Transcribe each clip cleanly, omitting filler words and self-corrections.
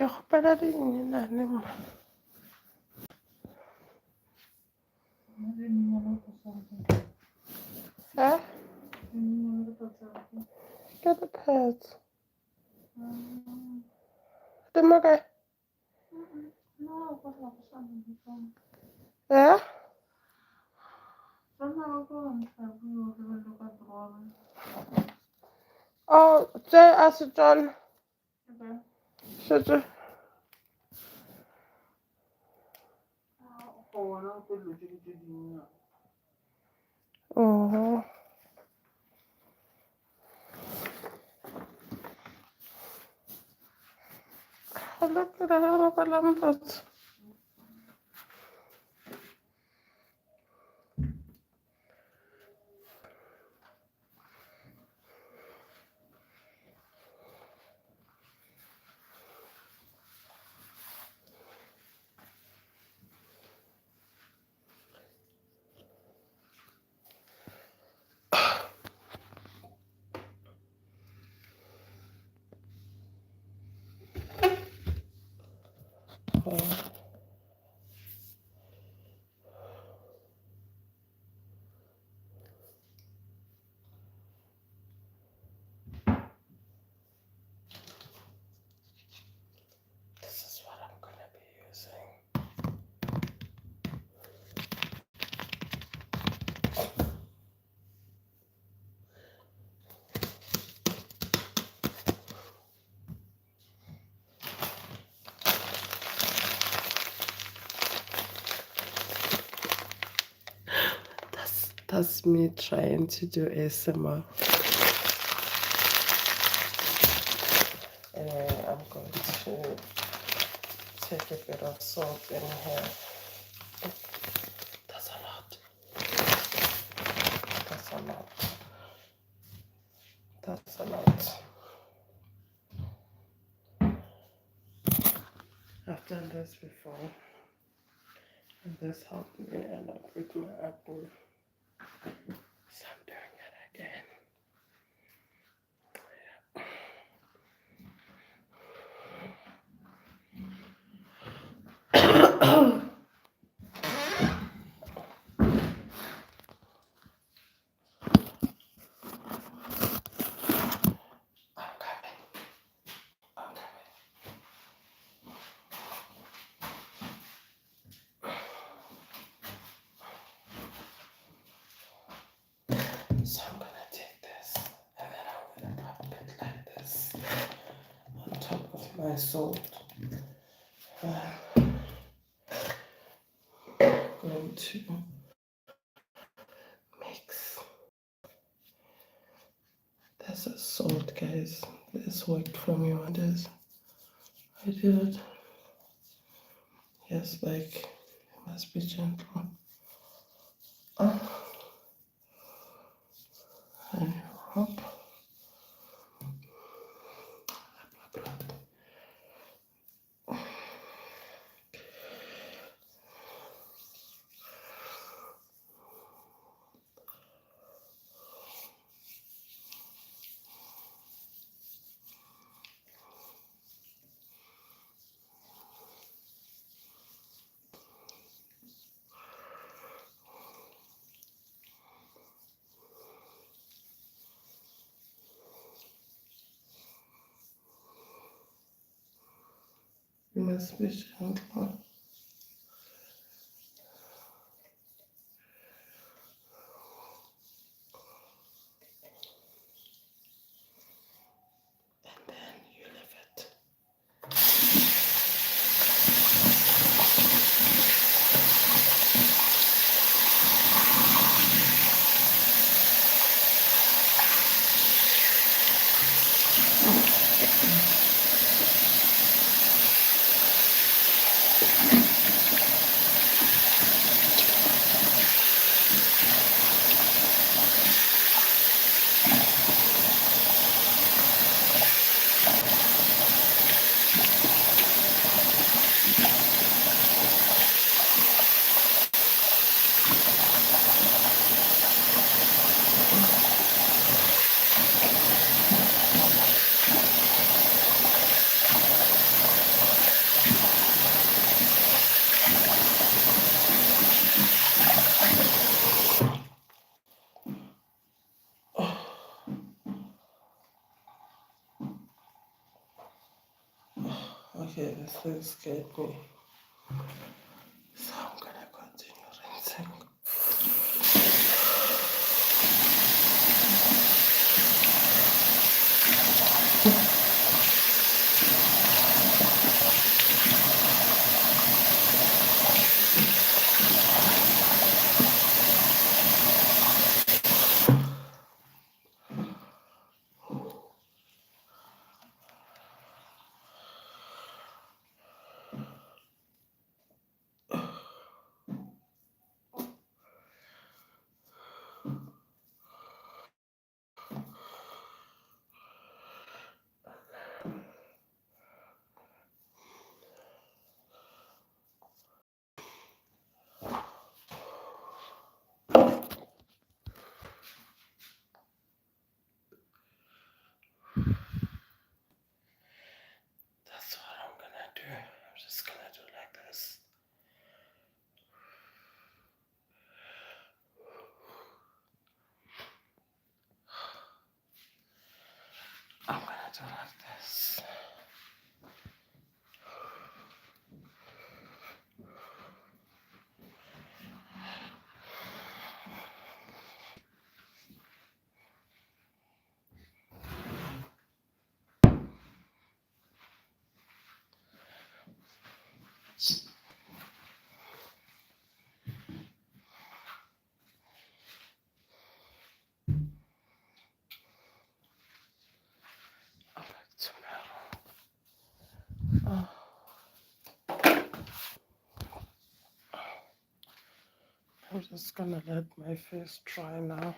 Ke kgopela dinyenyane mo. Ke di-pads. Di mo kae? Oh, tse a se tsone. Setse. Hello, ke ra go robala motse. This is what I'm gonna be using. That's me trying to do ASMR. Anyway, I'm going to take a bit of salt in here. That's a lot. That's a lot. That's a lot. I've done this before, and this helped me end up with my acne. So I'm doing it again. So I'm gonna take this and then I'm gonna pop it like this on top of my salt. I'm going to mix. There's a salt, guys. This worked for me one day. I did it. Yes, like it must be gentle. And you rub. You must be gentle. And then you leave it. Okay, this scared me. So I'm gonna continue rinsing. That's what I'm gonna do. I'm just gonna do like this. I'm gonna do like this. Oh, I'm just gonna let my face dry now.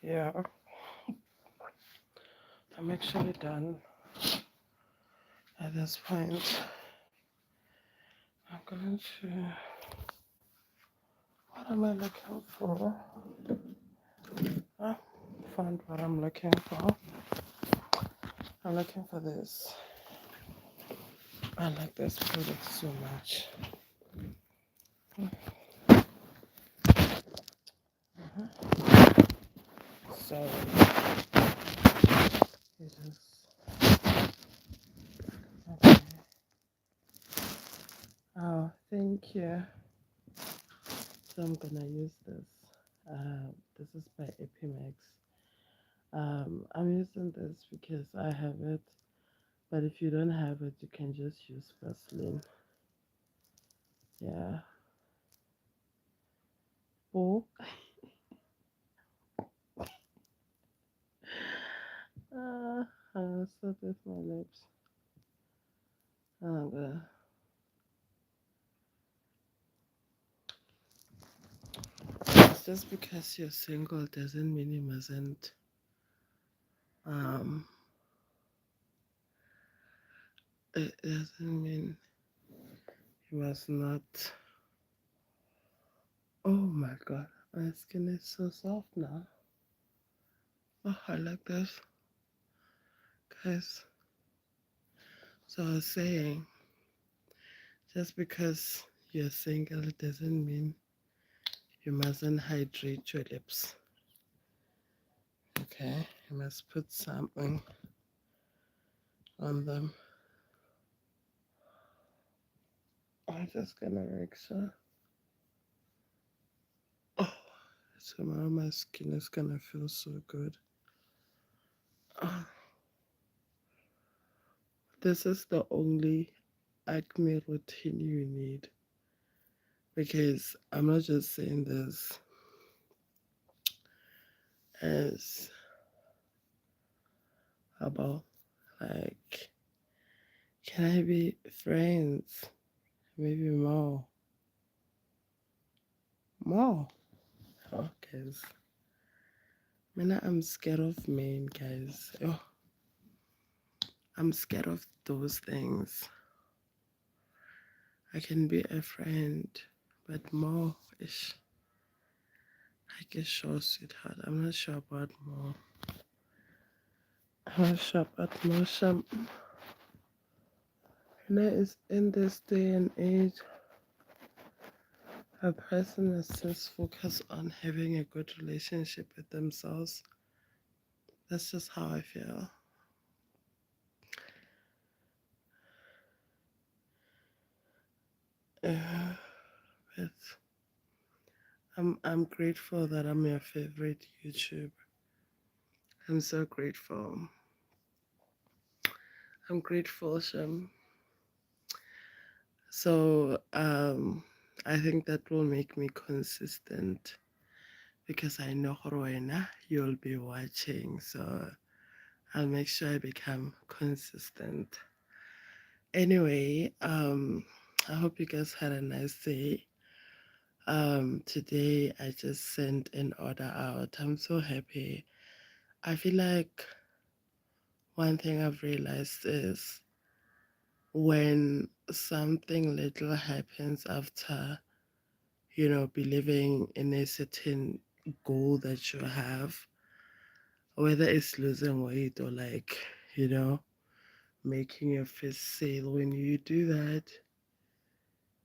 Yeah, I'm actually done at this point. I'm going to. What am I looking for? I found what I'm looking for. I'm looking for this. I like this product so much. So it is okay. Oh, thank you. So I'm gonna use this. This is by Epimax. I'm using this because I have it, but if you don't have it, you can just use Vaseline. Yeah. Oh. So that's my lips. And it's just because you're single doesn't mean you mustn't. Um, it doesn't mean you must not. Oh my god, my skin is so soft now. Oh, I like this, guys. So I was saying, just because you're single doesn't mean you mustn't hydrate your lips. Okay, you must put something on them. I'm just gonna make sure. Oh, tomorrow my skin is gonna feel so good. Oh, this is the only acne routine you need, because I'm not just saying this as about like, can I be friends? Maybe more. More. Oh, guys. I'm scared of men, guys. Oh, I'm scared of those things. I can be a friend, but more is like a sure sweetheart. I'm not sure about more. I'm not sure about more. Is in this day and age, a person is just focused on having a good relationship with themselves. That's just how I feel. But I'm grateful that I'm your favorite YouTuber. I'm so grateful. I'm grateful, Shem. So I think that will make me consistent because I know Rowena, you'll be watching. So I'll make sure I become consistent. Anyway, I hope you guys had a nice day. Today I just sent an order out. I'm so happy. I feel like one thing I've realized is when something little happens after, believing in a certain goal that you have, whether it's losing weight or like, you know, making your first sale, when you do that,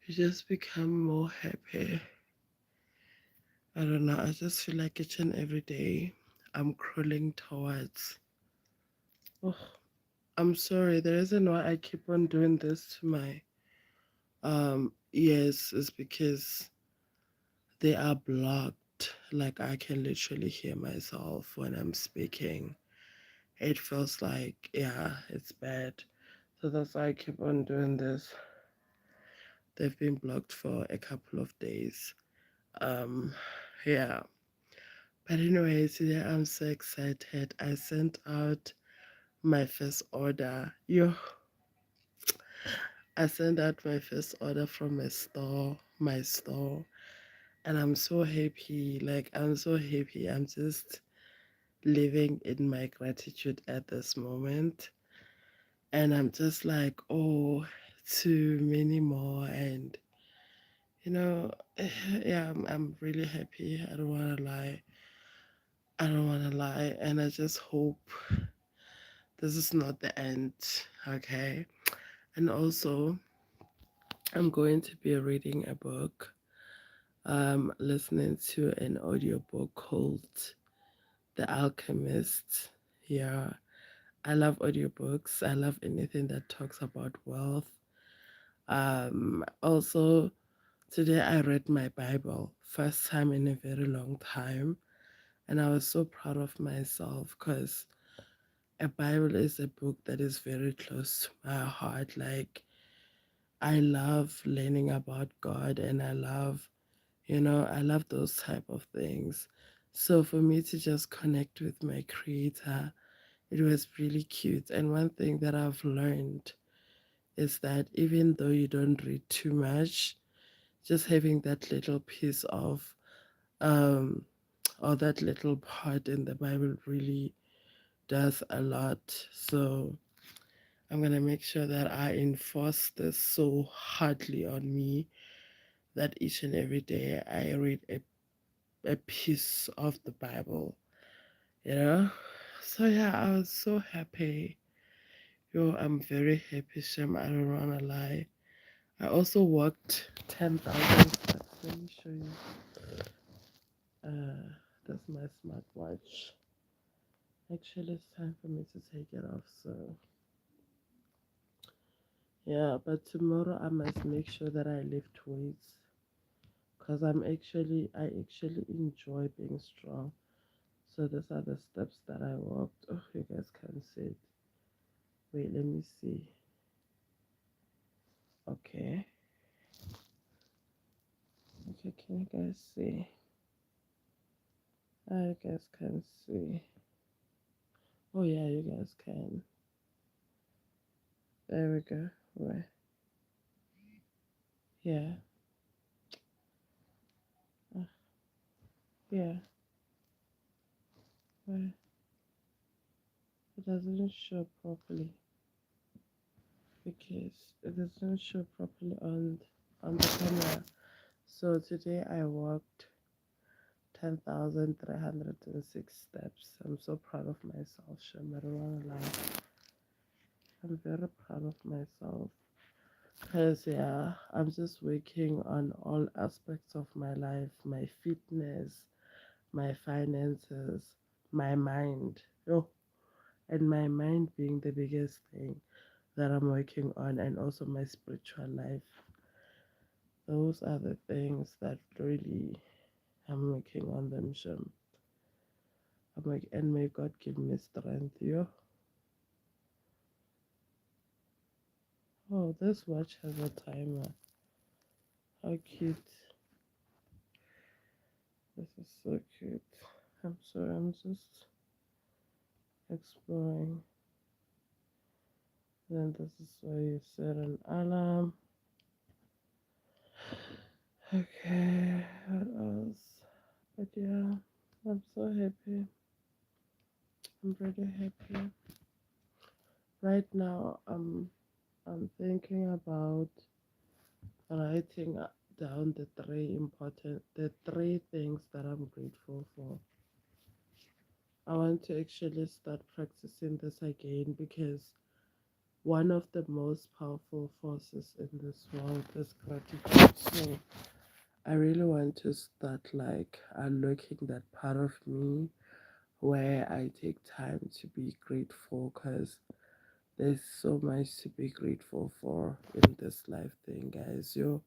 you just become more happy. I don't know. I just feel like each and every day I'm crawling towards. Oh, I'm sorry. The reason why I keep on doing this to my ears is because they are blocked. Like I can literally hear myself when I'm speaking. It feels like, yeah, it's bad. So that's why I keep on doing this. They've been blocked for a couple of days. Um, yeah. But anyway, today I'm so excited. I sent out my first order. I sent out my first order from my store, and I'm so happy. Like I'm so happy. I'm just living in my gratitude at this moment, and I'm just like, oh, too many more, and you know, yeah, I'm really happy. I don't want to lie. I don't want to lie, and I just hope this is not the end. Okay, and also I'm going to be reading a book, listening to an audiobook called The Alchemist. Yeah, I love audiobooks. I love anything that talks about wealth. Also, today I read my Bible, first time in a very long time, and I was so proud of myself because a Bible is a book that is very close to my heart. Like, I love learning about God and I love those type of things. So for me to just connect with my creator, it was really cute. And one thing that I've learned is that even though you don't read too much, just having that little piece of um or that little part in the Bible really does a lot. So I'm gonna make sure that I enforce this so hardly on me that each and every day I read a piece of the Bible, you know? So yeah, I was so happy. Yo, I'm very happy, Shem. I don't wanna lie. I also walked 10,000 steps. Let me show you. That's my smartwatch. Actually, it's time for me to take it off. So yeah, but tomorrow I must make sure that I lift weights because I actually enjoy being strong. So these are the steps that I walked. Oh, you guys can see it. Wait, let me see. Okay. Okay, can you guys see? You guys can see. Oh yeah, you guys can. There we go. Where? Yeah. Uh, yeah. Where? It doesn't show properly because it doesn't show properly on the camera. So today I walked 10,306 steps. I'm so proud of myself, Shem. I don't wanna lie. I'm very proud of myself. Because, yeah, I'm just working on all aspects of my life, my fitness, my finances, my mind. Oh, and my mind being the biggest thing that I'm working on, and also my spiritual life. Those are the things that really I'm working on them, Shem. I'm like, and may God give me strength, yo. Oh, this watch has a timer. How cute. This is so cute. I'm sorry, I'm just exploring. Then this is where you set an alarm. Okay, what else? But yeah, I'm so happy. I'm pretty happy. Right now, I'm thinking about writing down the three things that I'm grateful for. I want to actually start practicing this again because one of the most powerful forces in this world is gratitude. So I really want to start like unlocking that part of me where I take time to be grateful because there's so much to be grateful for in this life thing, guys. Yo,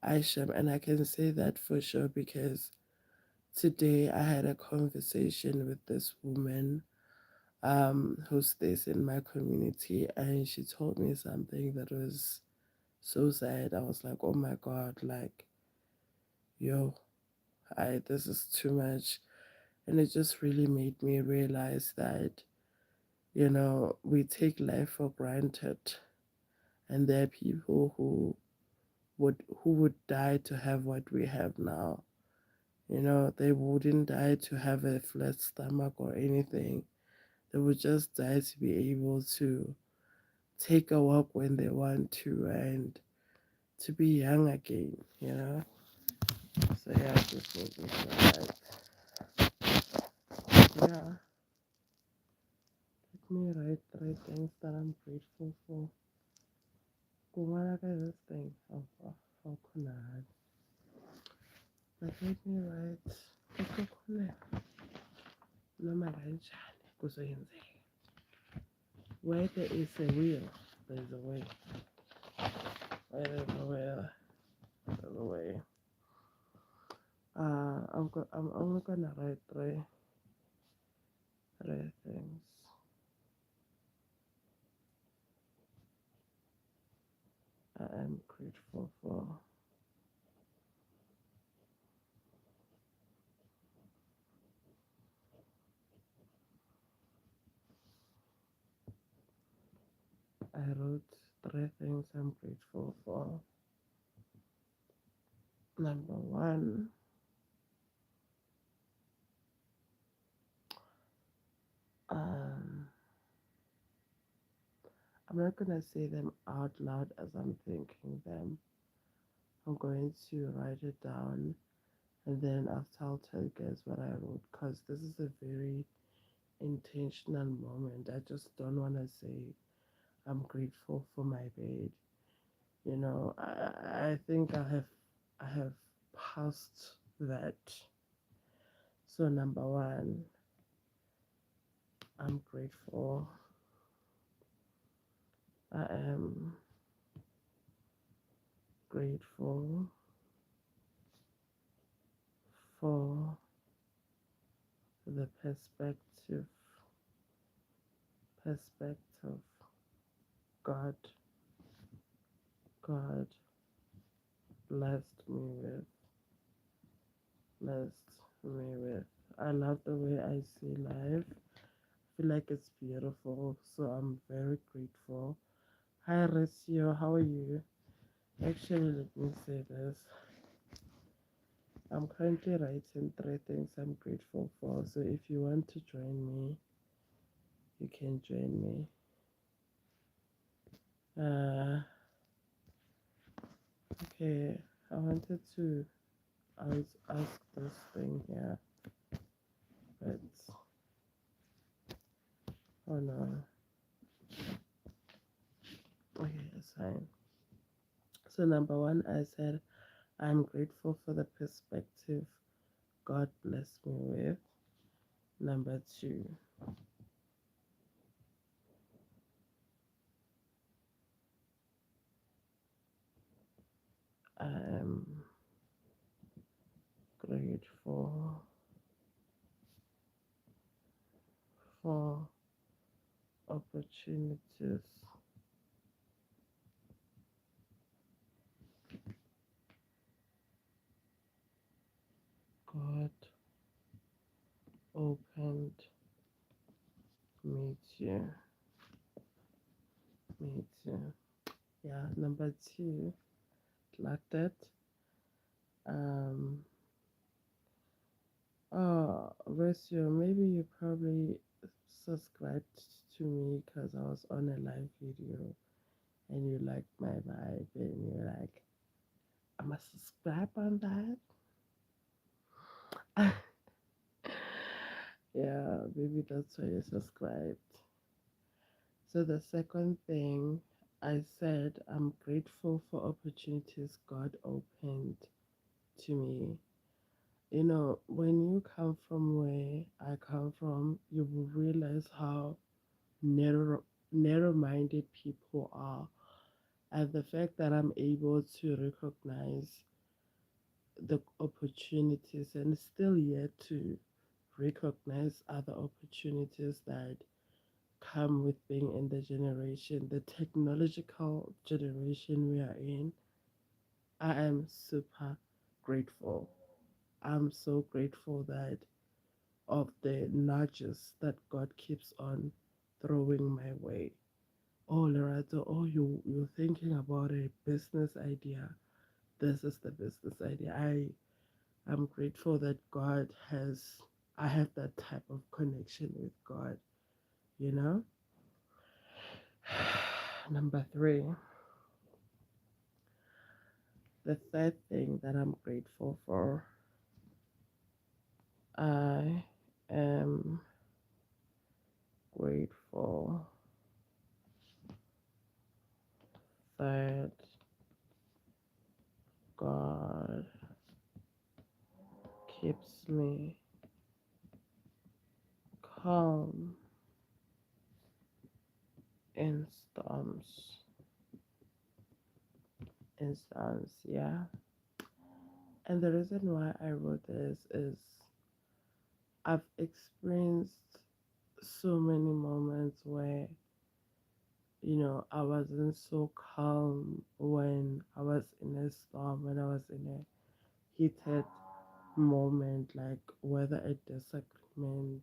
Aisha, and I can say that for sure because today I had a conversation with this woman who stays in my community, and she told me something that was so sad. I was like, oh my god, like, yo, I this is too much. And it just really made me realize that, we take life for granted, and there are people who would die to have what we have now. They wouldn't die to have a flat stomach or anything. They would just die to be able to take a walk when they want to and to be young again. So yeah, this made me feel like, yeah, let me write three things that I'm grateful for. Kungala this thing. How can I? But let me write. Kukhona noma kanjani kuzoyenzeka. Where there is a will, there is a way. Where there is a will, there's a way. I'm only gonna write three things I am grateful for. I wrote three things I'm grateful for. Number one, um, I'm not gonna say them out loud as I'm thinking them. I'm going to write it down and then after I'll tell you guys what I wrote because this is a very intentional moment. I just don't want to say I'm grateful for my bed. I think I have passed that. So number one, I'm grateful. I am grateful for the perspective God God blessed me with blessed me with. I love the way I see life. I feel like it's beautiful, so I'm very grateful. Hi Ratio, how are you? Actually, let me say this. I'm currently writing three things I'm grateful for. So if you want to join me, you can join me. Okay, I wanted to ask this thing here, but oh no. Okay, it's fine. So number one, I said I'm grateful for the perspective God blessed me with. Number two, I am grateful for opportunities God opened me to. Me too. Yeah, number two, like that. Um, Ratio, maybe you probably subscribed to me because I was on a live video and you liked my vibe and you're like, I'm a subscribe on that. Yeah, maybe that's why you subscribed. So the second thing I said, I'm grateful for opportunities God opened to me. You know, when you come from where I come from, you will realize how narrow-minded people are, and the fact that I'm able to recognize the opportunities and still yet to recognize other opportunities that come with being in the technological generation we are in. I am super grateful. I'm so grateful that of the nudges that God keeps on throwing my way. Oh, Lerato, oh, you're thinking about a business idea. This is the business idea. I'm grateful that I have that type of connection with God, you know? Number three, the third thing that I'm grateful for, I am grateful that God keeps me calm in storms, yeah. And the reason why I wrote this is I've experienced so many moments where, I wasn't so calm when I was in a storm, when I was in a heated moment, like whether a disagreement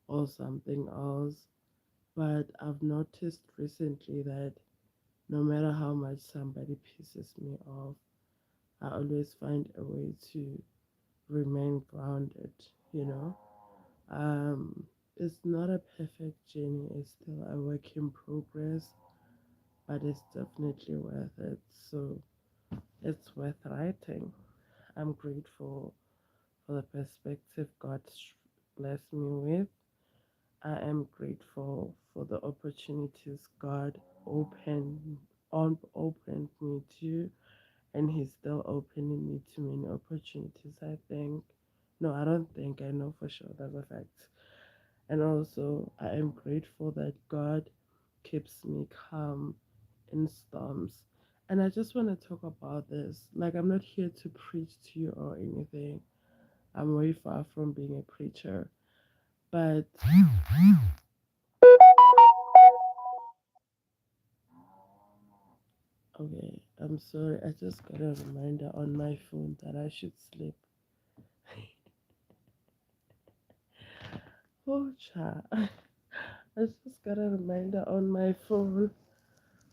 or something else. But I've noticed recently that no matter how much somebody pisses me off, I always find a way to remain grounded, you know. It's not a perfect journey, it's still a work in progress, but it's definitely worth it. So it's worth writing. I'm grateful for the perspective God blessed me with. I am grateful for the opportunities God opened me to, and He's still opening me to many opportunities. I think, no, I don't think, I know for sure. That's a fact. And also, I am grateful that God keeps me calm in storms. And I just want to talk about this. Like, I'm not here to preach to you or anything. I'm way far from being a preacher. But, okay, I'm sorry. I just got a reminder on my phone that I should sleep. Oh, cha. I just got a reminder on my phone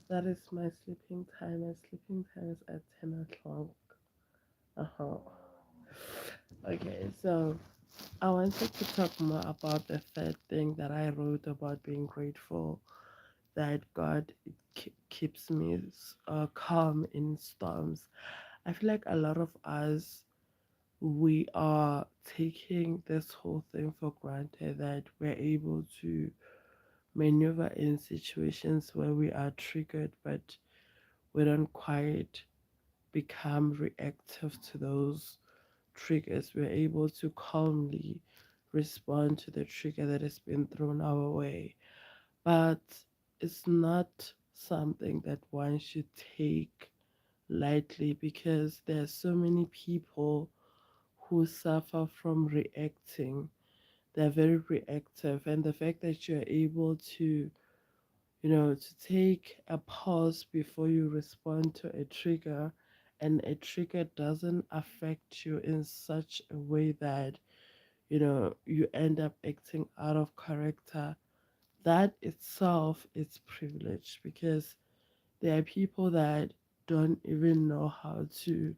that it's my sleeping time. My sleeping time is at 10 o'clock. Uh-huh. Okay, so I wanted to talk more about the third thing that I wrote about being grateful that God keeps me calm in storms. I feel like a lot of us, we are taking this whole thing for granted that we're able to maneuver in situations where we are triggered, but we don't quite become reactive to those triggers. We're able to calmly respond to the trigger that has been thrown our way. But it's not something that one should take lightly because there are so many people who suffer from reacting. They're very reactive, and the fact that you're able to, to take a pause before you respond to a trigger, and a trigger doesn't affect you in such a way that, you end up acting out of character, that itself is privilege, because there are people that don't even know how to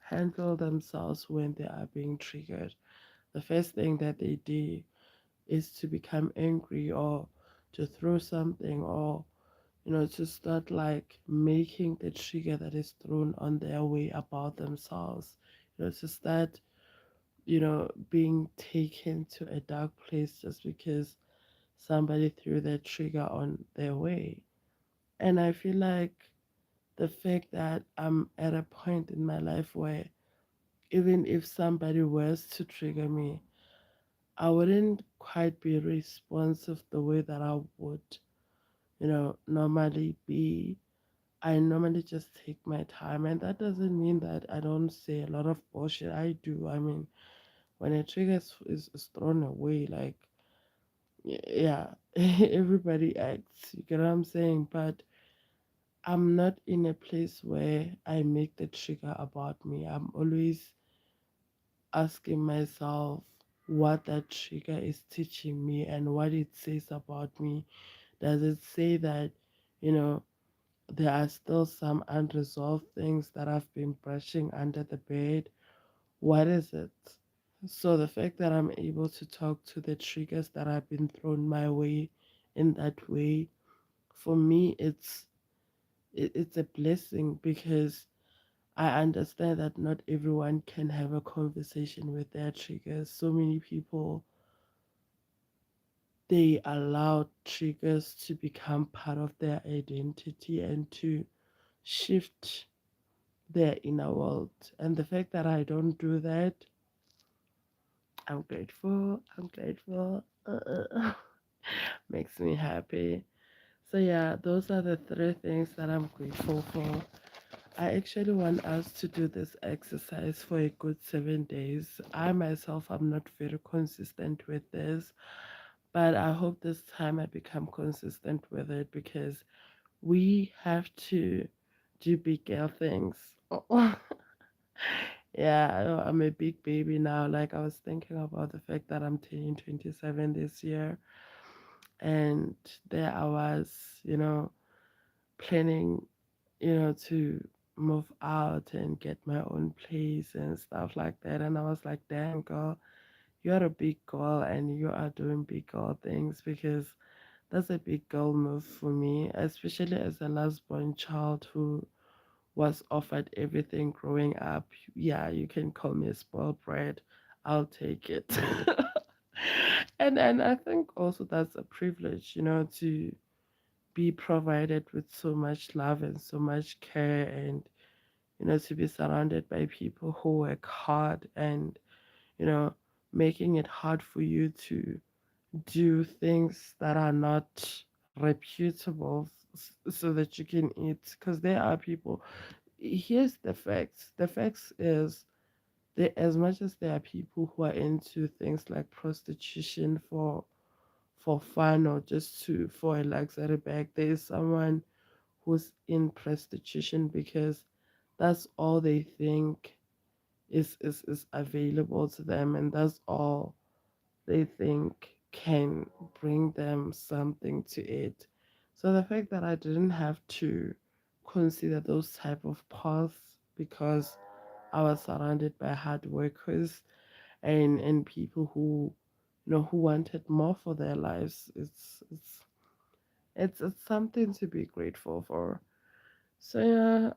handle themselves when they are being triggered. The first thing that they do is to become angry, or to throw something, or to start like making the trigger that is thrown on their way about themselves, to start, being taken to a dark place just because somebody threw that trigger on their way. And I feel like the fact that I'm at a point in my life where even if somebody was to trigger me, I wouldn't quite be responsive the way that I would, normally be. I normally just take my time, and that doesn't mean that I don't say a lot of bullshit. I do. I mean, when a trigger is thrown away, like, yeah, everybody acts. You get what I'm saying? But I'm not in a place where I make the trigger about me. I'm always asking myself what that trigger is teaching me and what it says about me. Does it say that, you know, there are still some unresolved things that I've been brushing under the bed? What is it? So the fact that I'm able to talk to the triggers that have been thrown my way in that way, for me, it's a blessing, because I understand that not everyone can have a conversation with their triggers. So many people, they allow triggers to become part of their identity and to shift their inner world. And the fact that I don't do that, I'm grateful. I'm grateful. Makes me happy. So yeah, those are the three things that I'm grateful for. I actually want us to do this exercise for a good 7 days. I myself am not very consistent with this, but I hope this time I become consistent with it, because we have to do big girl things. Yeah, I'm a big baby now. Like, I was thinking about the fact that I'm turning 27 this year, and there I was, planning, to move out and get my own place and stuff like that. And I was like, damn, girl, you're a big girl and you are doing big girl things, because that's a big girl move for me, especially as a last born child who was offered everything growing up. Yeah, you can call me a spoiled brat. I'll take it. And I think also that's a privilege, to be provided with so much love and so much care, and to be surrounded by people who work hard, and you know making it hard for you to do things that are not reputable, so that you can eat, because there are people. Here's the facts is, there, as much as there are people who are into things like prostitution for fun, or just to for a luxury bag, there is someone who's in prostitution because that's all they think is available to them, and that's all they think can bring them something to eat. So the fact that I didn't have to consider those type of paths, because I was surrounded by hard workers, and people who, who wanted more for their lives, it's something to be grateful for. So yeah,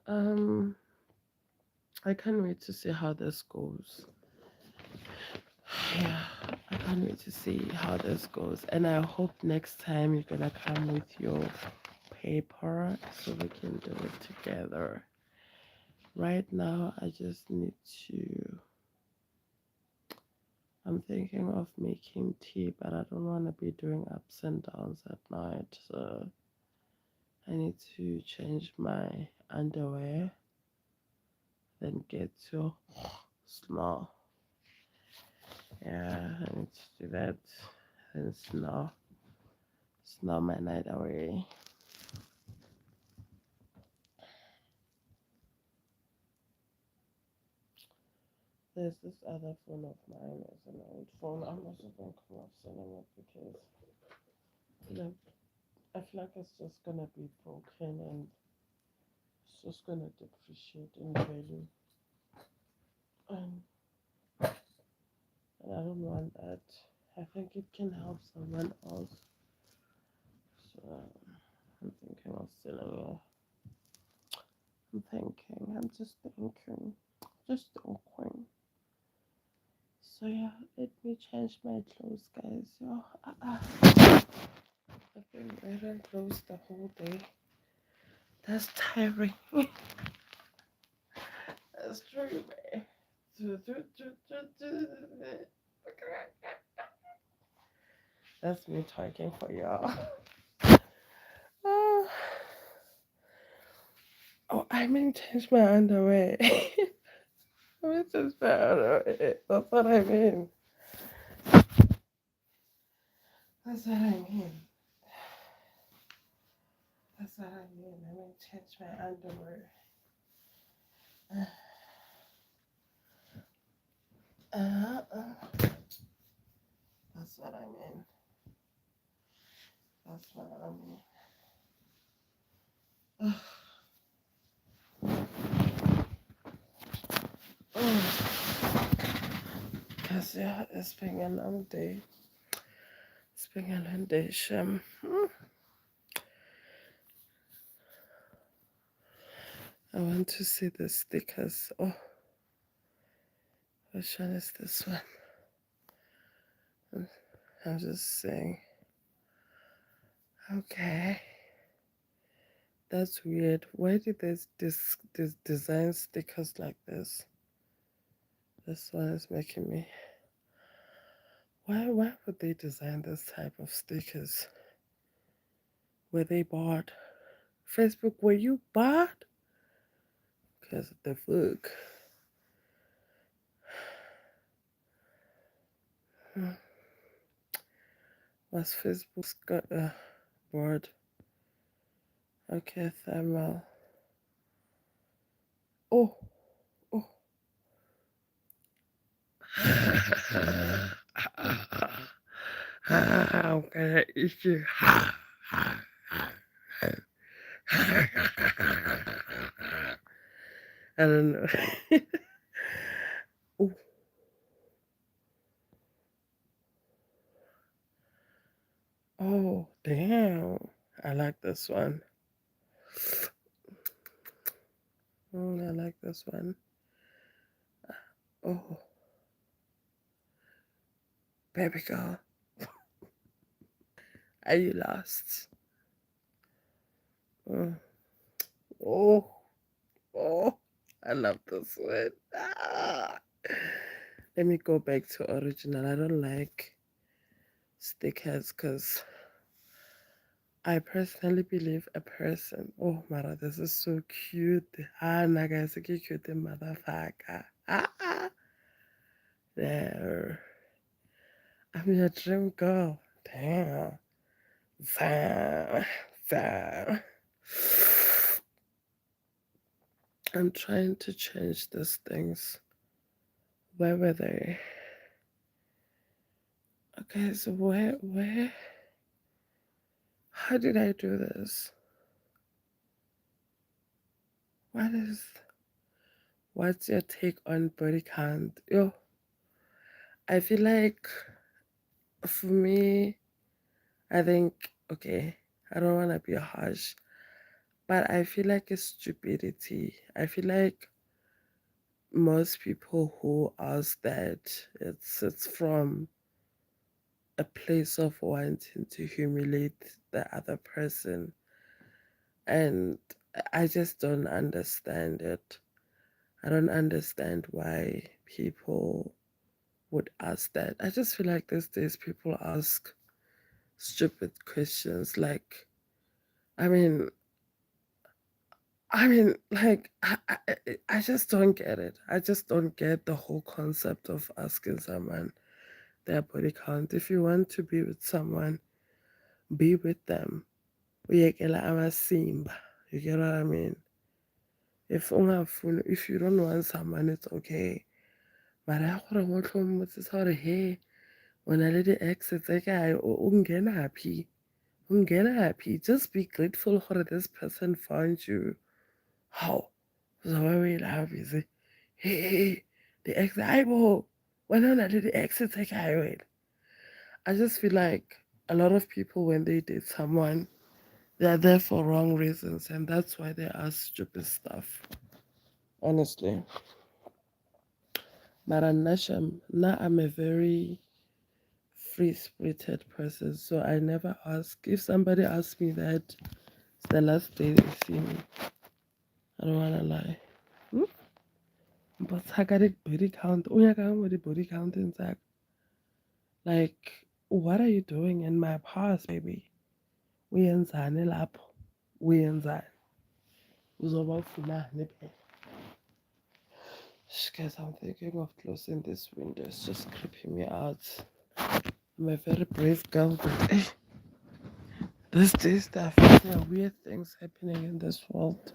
I can't wait to see how this goes. Yeah, I can't wait to see how this goes. And I hope next time you're gonna come with your paper so we can do it together. Right now, I just need to. I'm thinking of making tea, but I don't want to be doing ups and downs at night. So I need to change my underwear then get to snore. Yeah, I need to do that and snore my night away. There's this other phone of mine. It's an old phone. I'm also thinking of selling it because you know I feel like it's just gonna be broken and it's just gonna depreciate in value. And, and I don't want that. I think it can help someone else. So I'm thinking of selling it. I'm just thinking. Just thinking. So yeah, let me change my clothes, guys. Yo, I've been wearing clothes the whole day. That's tiring. That's true, man. That's me talking for y'all. Oh, oh, I mean change my underwear. I mean change my underwear. That's what I mean. That's what I mean. That's what I mean. I mean change my underwear. That's what I mean. That's what I mean. Because yeah, it's been a long day. It's been a long day, Shem. I want to see the stickers. Oh, which one is this one? I'm just saying. Okay. That's weird. Why did this design stickers like this? This one is making me. Why would they design this type of stickers? Were they bought? Facebook, were you bought? Because the book. Was Facebook's got a board? Okay, thermal. Oh, oh. I'm gonna eat you. I don't know. Oh, oh, damn. I like this one. I like this one. Oh, baby girl. Are you lost? Oh, oh, oh. I love this one. Ah. Let me go back to original. I don't like stickers because I personally believe a person. Oh, Mara, this is so cute. Ah, naga, cute, motherfucker. There. I'm your dream girl. Damn. Damn. Damn. I'm trying to change these things. Where were they? Okay, so how did I do this? What is, what's your take on body count? Yo, I feel like for me, I think, okay, I don't want to be harsh, but I feel like it's stupidity. I feel like most people who ask that, it's from a place of wanting to humiliate the other person. And I just don't understand it. I don't understand why people would ask that. I just feel like these days people ask stupid questions like, I mean, I mean, like, I just don't get it. I just don't get the whole concept of asking someone their body count. If you want to be with someone, be with them. Uyekela amasimba. You get what I mean? If you don't want someone, it's okay. But I gore mo tlhommotse gore he o na le di-ex tse kae o ngena happy. O ngena happy. Just be grateful for this person found you. How? So why we love is it? Hey, the ex aibo. Why not the ex tse kae wena? I just feel like a lot of people when they date someone, they're there for wrong reasons and that's why they ask stupid stuff. Honestly. But now I'm a very free spirited person, so I never ask. If somebody asks me that it's the last day they see me, I don't wanna lie. Hmm? But I got a body count. Oh, yeah, the body count inside. Like, what are you doing in my past, baby? Uyenzani lapho? Uyenzani? Uzoba ufunani phela? Guys, I'm thinking of closing this window. It's just creeping me out. I'm a very brave girl, but these days there are weird things happening in this world.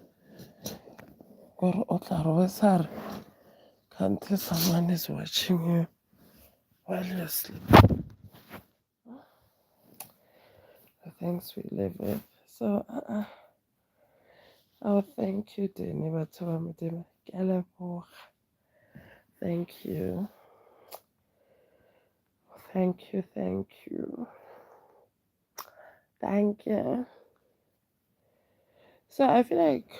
Or can't tell someone is watching you while you're asleep. The things we live with. So, oh, thank you, Dini. Thank you. Thank you. Thank you. Thank you. So, I feel like,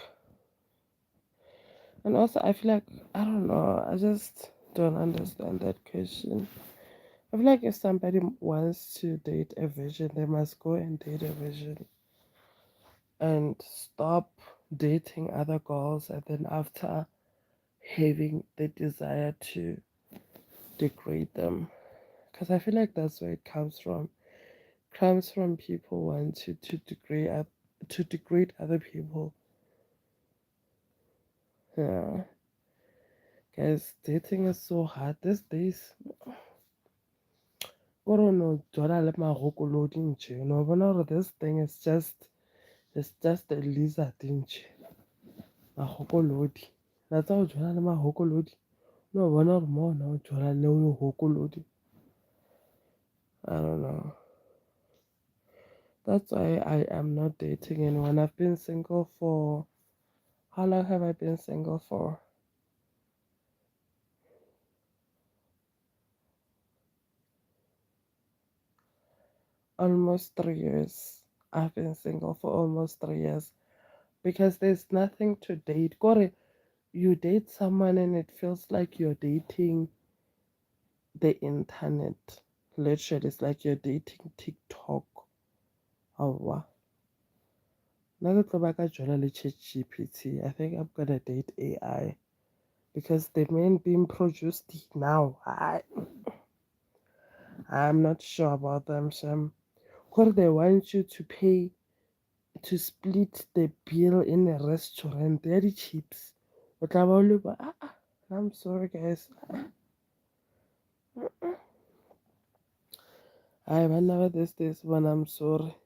and also, I feel like, I don't know, I just don't understand that question. I feel like if somebody wants to date a virgin, they must go and date a virgin and stop dating other girls, and then after having the desire to degrade them, because I feel like that's where it comes from. It comes from people wanting to degrade other people. Yeah, guys, dating is so hard these days. Kore no jola le magokolo dintšhe, no bona gore this thing is just a lizard dintšhe, magokolodi. Na tsa go jola le magokolodi, no bona gore mo ona o jola le gokolodi. I don't know. That's why I am not dating anyone. I've been single for, how long have I been single for? Almost 3 years. I've been single for almost 3 years because there's nothing to date. Kore, you date someone and it feels like you're dating the internet. Literally, it's like you're dating TikTok. Oh, now that I'm back at GPT, I think I'm gonna date AI because the men being produced now, I'm not sure about them, Sam. Because they want you to pay to split the bill in a restaurant. They're the chips. But I'm sorry, guys. I never this when I'm sorry.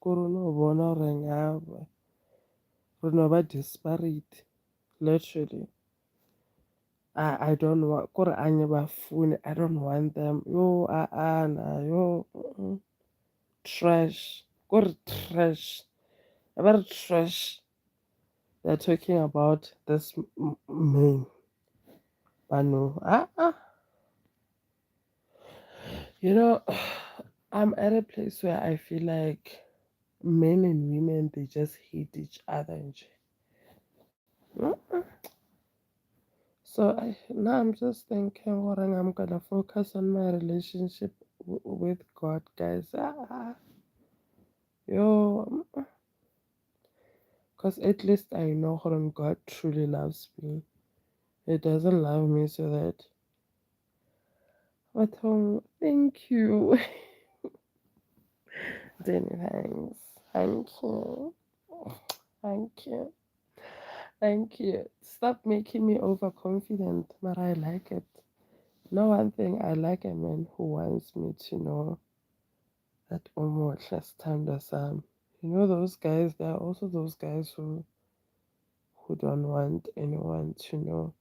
Corona bona rengaba. Reno disparate. Literally. I don't want kore anye bafune. I don't want them. Yo nah, yo trash. Kore trash. About trash. They're talking about this man. But no. You know, I'm at a place where I feel like men and women they just hate each other and shit. So now I'm just thinking what I'm gonna focus on my relationship with God, guys. Yo, because at least I know how God truly loves me. He doesn't love me so that. But thank you, Danny. Thanks, thank you, thank you. Thank you. Stop making me overconfident, but I like it. No, one thing I like a man who wants me to know that almost less time the sun. You know those guys, there are also those guys who don't want anyone to know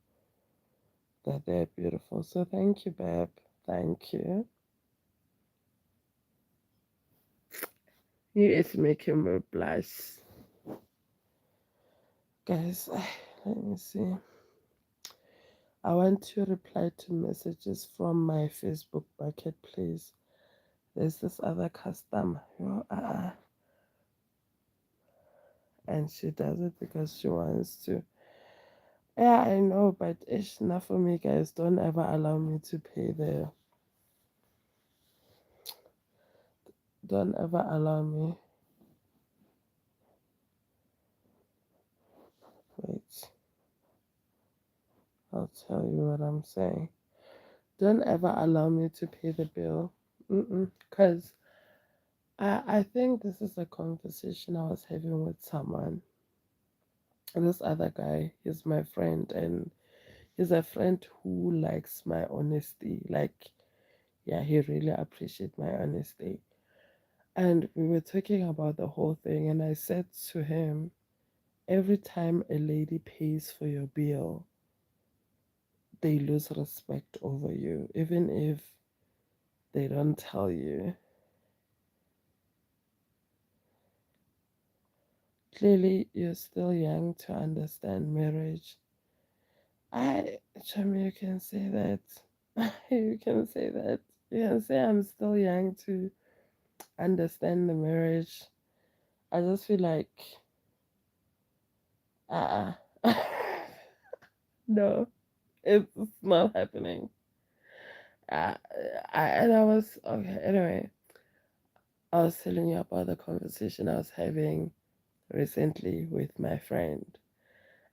that they're beautiful. So thank you, babe. Thank you. You is making me blush. Guys, let me see. I want to reply to messages from my Facebook marketplace. There's this other customer, and she does it because she wants to. Yeah, I know, but it's not for me, guys. Don't ever allow me to pay the. Don't ever allow me. Wait, I'll tell you what I'm saying. Don't ever allow me to pay the bill. Because I think this is a conversation I was having with someone. And this other guy is my friend, and he's a friend who likes my honesty. Like, yeah, he really appreciates my honesty. And we were talking about the whole thing, and I said to him, every time a lady pays for your bill, they lose respect over you, even if they don't tell you. Clearly, you're still young to understand marriage. Chami, you can say that. You can say that. You can say I'm still young to understand the marriage. I just feel like, uh, no, it's not happening. Uh, and I was, okay, anyway, I was telling you about the conversation I was having recently with my friend.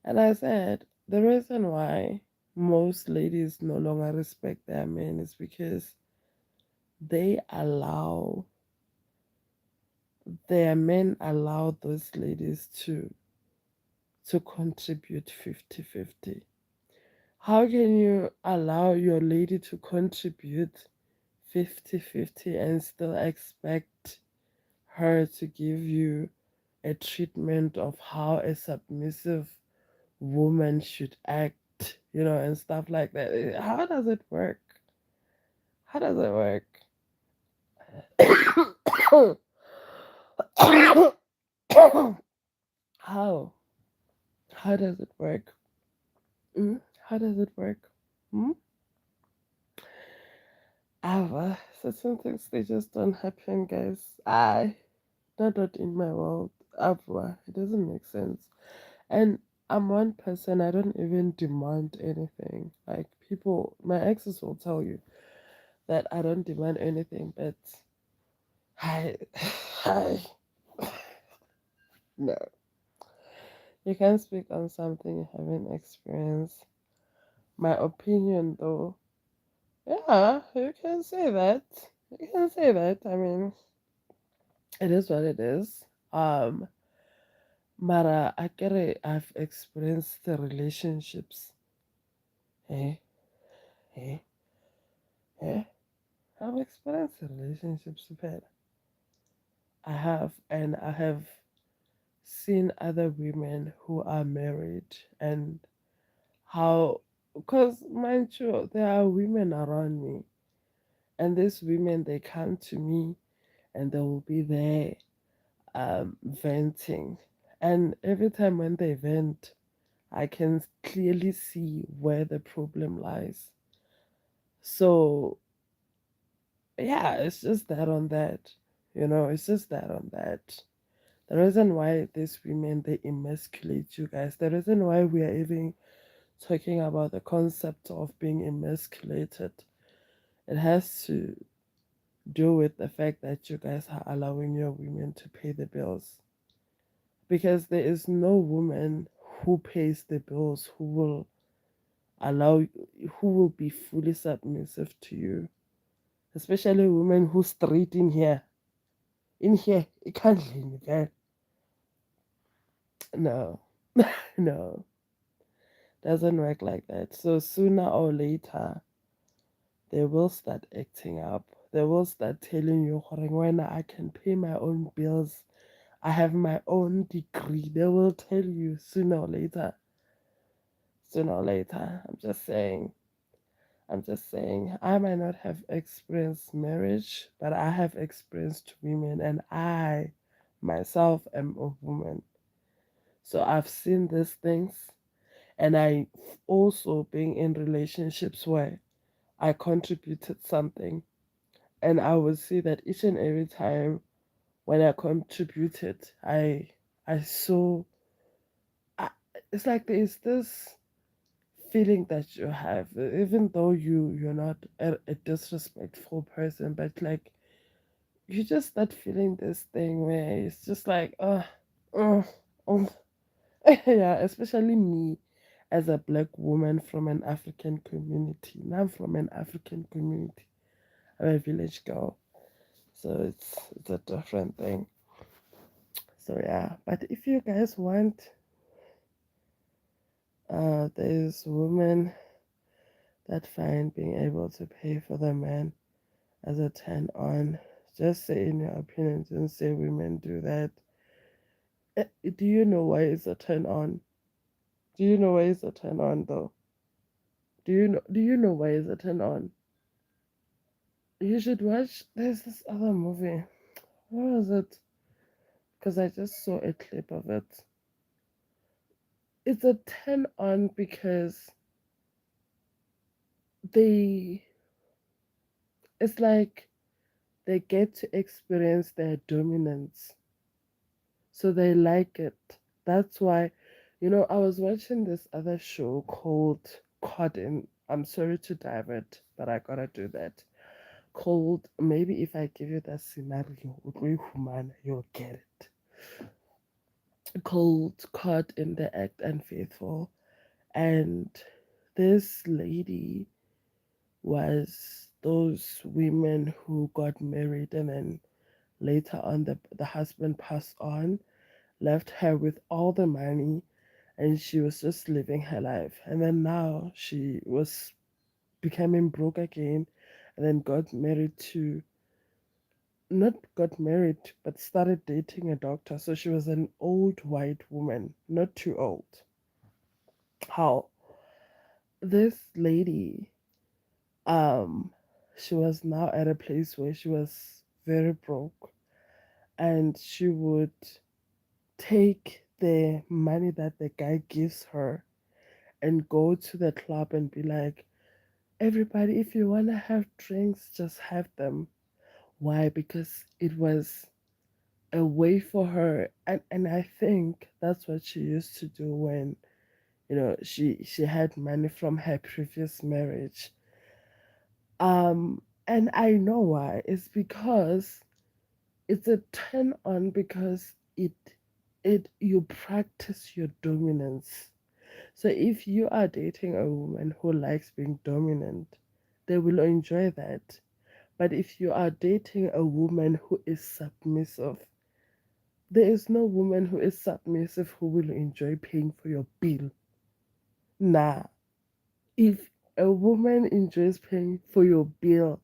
And I said, the reason why most ladies no longer respect their men is because they allow, their men allow those ladies to contribute 50-50. How can you allow your lady to contribute 50-50 and still expect her to give you a treatment of how a submissive woman should act, and stuff like that? How does it work? How does it work? How? How does it work? How does it work? Hmm? Certain things, they just don't happen, guys. Not in my world. It doesn't make sense. And I'm one person, I don't even demand anything. Like, people, my exes will tell you that I don't demand anything, but I, I, no. You can speak on something you haven't experienced. My opinion, though, yeah, you can say that. You can say that. I mean, it is what it is. Mara, I get it. I've experienced the relationships. Hey, hey, hey. I've experienced the relationships, but I have, and I have seen other women who are married, and how, because mind you, there are women around me, and these women, they come to me and they will be there venting, and every time when they vent, I can clearly see where the problem lies. So yeah, it's just that on that. It's just that on that. The reason why these women, they emasculate you guys, the reason why we are even talking about the concept of being emasculated, it has to do with the fact that you guys are allowing your women to pay the bills. Because there is no woman who pays the bills allow who will be fully submissive to you. Especially women who straight in here. In here, it can't leave me there. No. No. Doesn't work like that. So sooner or later, they will start acting up. They will start telling you, when I can pay my own bills, I have my own degree. They will tell you sooner or later. Sooner or later. I'm just saying, I might not have experienced marriage, but I have experienced women, and I myself am a woman. So I've seen these things, and I also been in relationships where I contributed something, and I would see that each and every time when I contributed, I saw. I, it's like there's this feeling that you have, even though you're not a disrespectful person, but like you just start feeling this thing where it's just like, uh, um, yeah, especially me as a black woman from an African community. Now I'm from an African community. I'm a village girl, so it's a different thing. So yeah, but if you guys want, there's women that find being able to pay for the man as a turn on. Just say in your opinions and say women do that. Do you know why it's a turn on? Do you know why it's a turn on though? Do you know why it's a turn on? You should watch. There's this other movie. What was it? Because I just saw a clip of it. It's a turn on because they. It's like they get to experience their dominance, so they like it. That's why, I was watching this other show called Caught in. I'm sorry to divert, but I gotta do that. Called, maybe if I give you that scenario, you'll get it. Called Caught in the Act Unfaithful. And this lady was those women who got married, and then later on the husband passed on, left her with all the money, and she was just living her life. And then now she was becoming broke again, and then got married to, not got married, but started dating a doctor. So she was an old white woman, not too old. How this lady, um, she was now at a place where she was very broke, and she would take the money that the guy gives her and go to the club and be like, everybody, if you want to have drinks, just have them. Why? Because it was a way for her. And I think that's what she used to do when, she had money from her previous marriage. And I know why. It's because it's a turn on, because it you practice your dominance. So if you are dating a woman who likes being dominant, they will enjoy that. But if you are dating a woman who is submissive, there is no woman who is submissive who will enjoy paying for your bill. Nah. If a woman enjoys paying for your bill,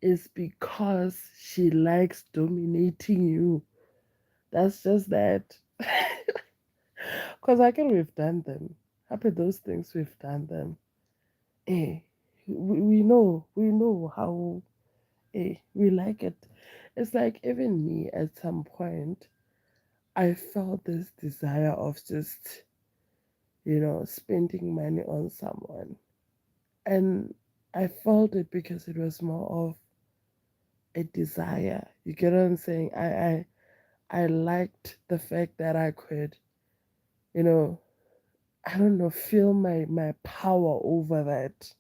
it's because she likes dominating you. That's just that. Because I can, we've done them. Happy those things, we've done them. Eh, we know how, we like it. It's like even me at some point, I felt this desire of just, spending money on someone. And I felt it because it was more of a desire. You get what I'm saying? I liked the fact that I could, you know, I don't know, feel my power over that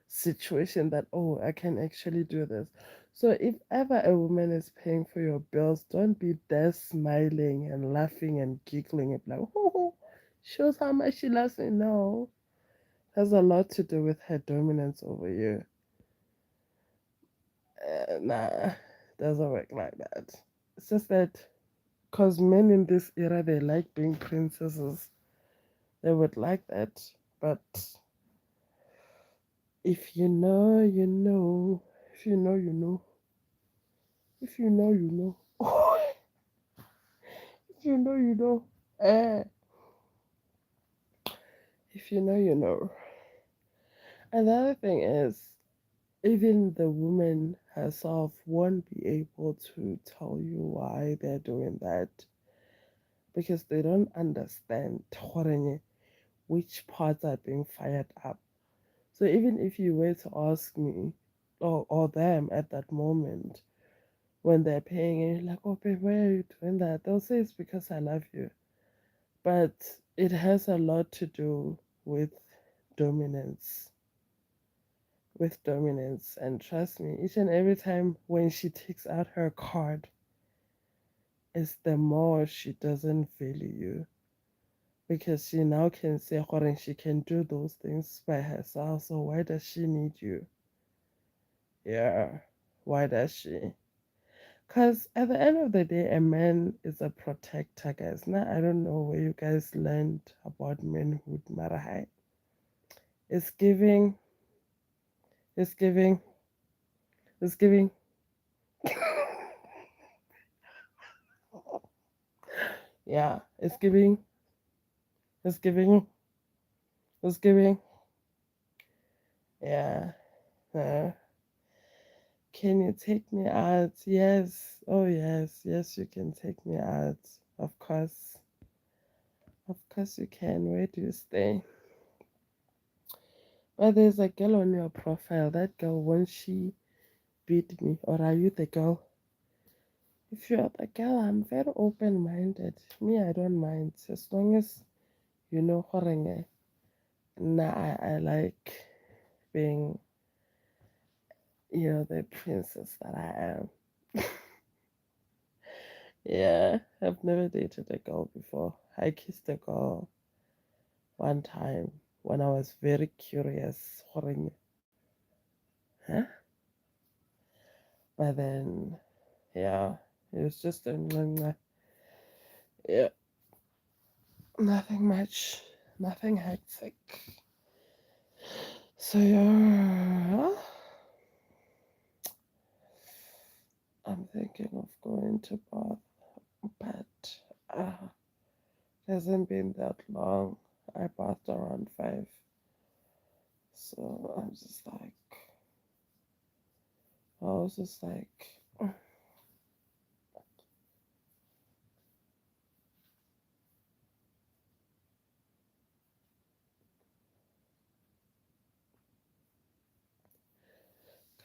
situation, that, oh, I can actually do this. So if ever a woman is paying for your bills, don't be there smiling and laughing and giggling and like, oh, shows how much she loves me. No, has a lot to do with her dominance over you. Nah, doesn't work like that. It's just that because men in this era, they like being princesses. They would like that. But if you know, you know. If you know, you know. If you know, you know. If you know, you know. Eh. If you know, you know. And the other thing is, even the woman herself won't be able to tell you why they're doing that because they don't understand which parts are being fired up. So even if you were to ask me or them at that moment when they're paying and you're like, oh babe, why are you doing that? They'll say it's because I love you. But it has a lot to do with dominance. With dominance. And trust me, each and every time when she takes out her card, it's the more she doesn't value you. Because she now can say, "Horen, she can do those things by herself, so why does she need you?" Yeah, why does she? Because at the end of the day, a man is a protector, guys. Now, I don't know where you guys learned about manhood, Marahai. It's giving, it's giving, it's giving. Yeah, it's giving, it's giving, it's giving. Yeah. Uh, can you take me out? Yes. Oh, yes. Yes, you can take me out. Of course. Of course you can. Where do you stay? But there's a girl on your profile. That girl, won't she beat me? Or are you the girl? If you're the girl, I'm very open minded. Me, I don't mind. As long as you know Horenge. Nah, I like being, the princess that I am. Yeah, I've never dated a girl before. I kissed a girl one time when I was very curious. Horenge. Huh? But then, yeah, it was just a yeah, nothing much, nothing hectic. So yeah, I'm thinking of going to bath, but it hasn't been that long. I bathed around 5, so I was just like,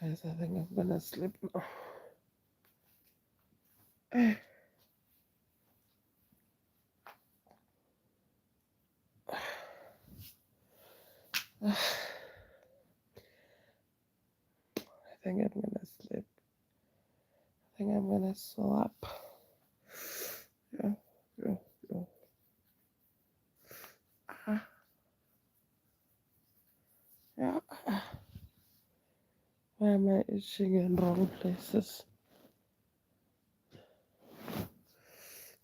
guys, I think I'm gonna sleep now. I think I'm gonna sleep. I think I'm gonna slap. Yeah, yeah, yeah. Ah, yeah. Why am I itching in wrong places?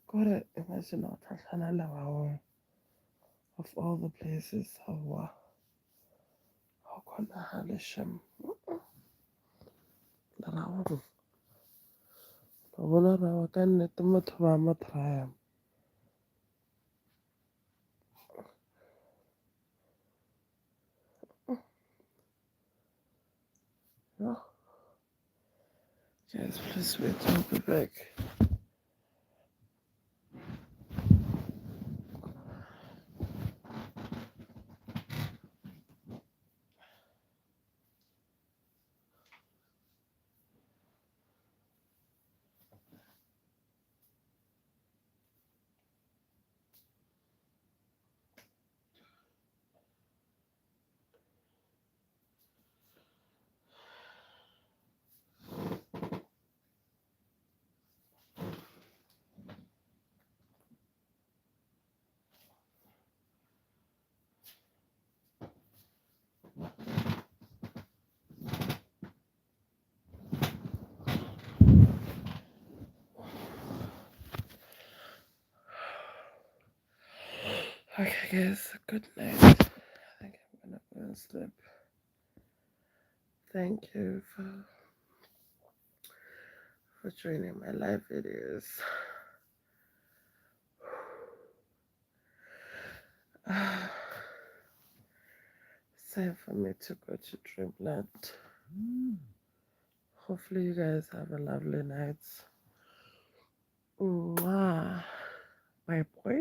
Kore imagine watahlana lawa of all the places hakhona shem rawa ba bona rawa ka nnete motho ba mo traya yeah. Guys, please wait, I'll be back. Okay guys, good night. and sleep. Thank you for joining my live videos. It's time for me to go to dreamland. Hopefully you guys have a lovely night. Mwah. My boy.